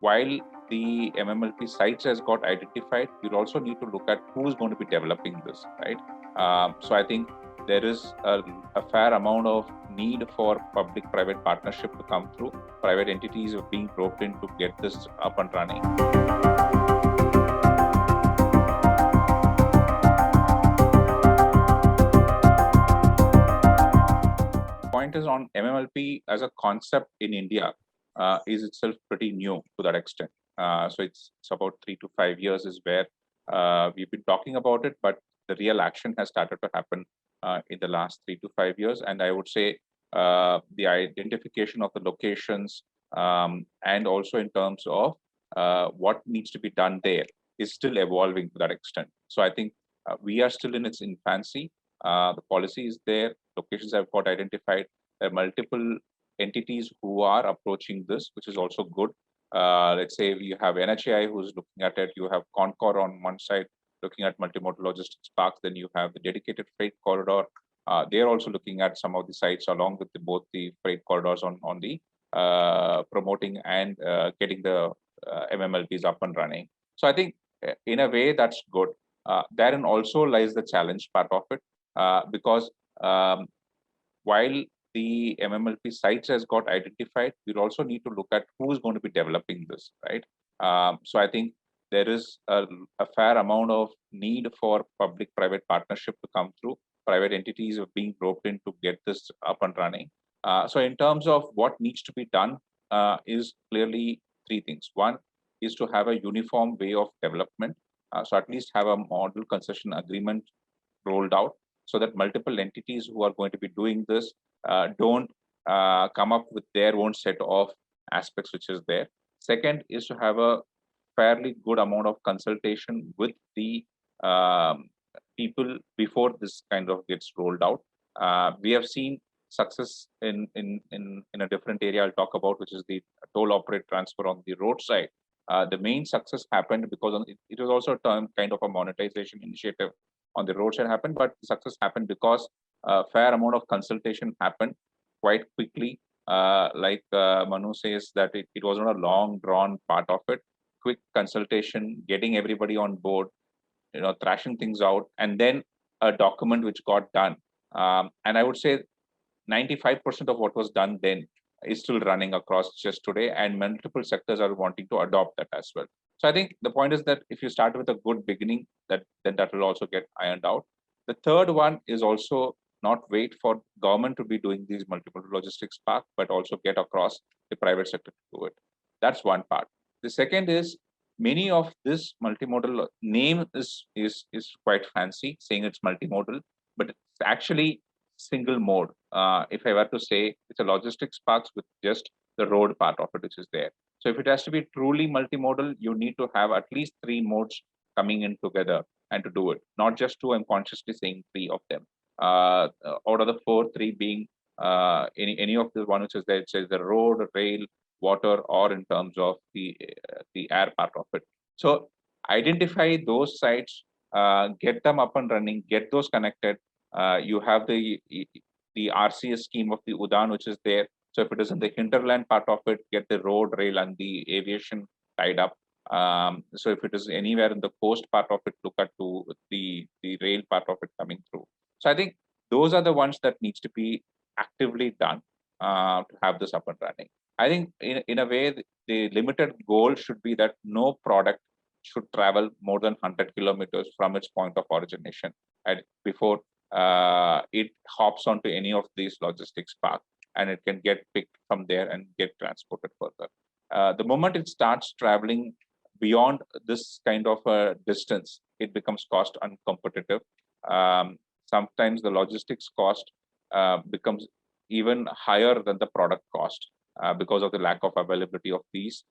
while the MMLP sites has got identified, you also need to look at who's going to be developing this, right? So I think there is a fair amount of need for public-private partnership to come through. Private entities are being roped in to get this up and running. Point is on MMLP as a concept in India is itself pretty new to that extent. So it's about 3 to 5 years is where we've been talking about it, but the real action has started to happen in the last 3 to 5 years. And I would say the identification of the locations and also in terms of what needs to be done there is still evolving to that extent. So I think we are still in its infancy. The policy is there, locations have got identified. There are multiple entities who are approaching this, which is also good. Let's say you have NHAI who's looking at it, you have Concor on one side looking at multimodal logistics parks, then you have the dedicated freight corridor. They're also looking at some of the sites along with both the freight corridors on the promoting and getting the MMLPs up and running. So I think in a way that's good. Therein also lies the challenge part of it. Because while the MMLP sites has got identified, we'll also need to look at who's going to be developing this, right? So I think there is a fair amount of need for public-private partnership to come through. Private entities are being roped in to get this up and running. So in terms of what needs to be done is clearly three things. One is to have a uniform way of development. So at least have a model concession agreement rolled out so that multiple entities who are going to be doing this don't come up with their own set of aspects which is there. Second is to have a fairly good amount of consultation with the people before this kind of gets rolled out. We have seen success in a different area I'll talk about, which is the toll operate transfer on the roadside. The main success happened because it was also a term kind of a monetization initiative on the roadside happened, but success happened because a fair amount of consultation happened quite quickly. Like Manu says that it wasn't a long drawn part of it. Quick consultation, getting everybody on board, thrashing things out, and then a document which got done. And I would say 95% of what was done then is still running across just today, and multiple sectors are wanting to adopt that as well. So I think the point is that if you start with a good beginning, then that will also get ironed out. The third one is also not wait for government to be doing these multiple logistics park, but also get across the private sector to do it. That's one part. The second is many of this multimodal name is quite fancy, saying it's multimodal, but it's actually single mode. If I were to say, it's a logistics parks with just the road part of it, which is there. So if it has to be truly multimodal, you need to have at least 3 modes coming in together and to do it, not just 2. I'm consciously saying 3 of them. Out of the 4, 3 being any of the one which is there, it says the road, rail, water, or in terms of the air part of it. So identify those sites, get them up and running, get those connected. You have the RCS scheme of the UDAN, which is there. So if it is in the hinterland part of it, get the road, rail, and the aviation tied up. So if it is anywhere in the coast part of it, look at to the rail part of it coming through. So I think those are the ones that needs to be actively done to have this up and running. I think in a way, the limited goal should be that no product should travel more than 100 kilometers from its point of origination before it hops onto any of these logistics parks, and it can get picked from there and get transported further. The moment it starts traveling beyond this kind of a distance, it becomes cost uncompetitive. Sometimes the logistics cost becomes even higher than the product cost because of the lack of availability of these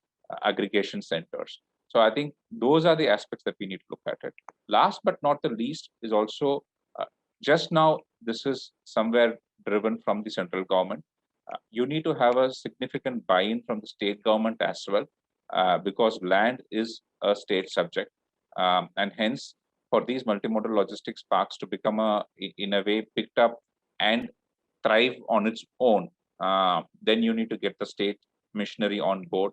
aggregation centers. So I think those are the aspects that we need to look at it. Last but not the least is also just now, this is somewhere driven from the central government. You need to have a significant buy-in from the state government as well, because land is a state subject. And hence, for these multimodal logistics parks to become in a way picked up and thrive on its own, then you need to get the state machinery on board.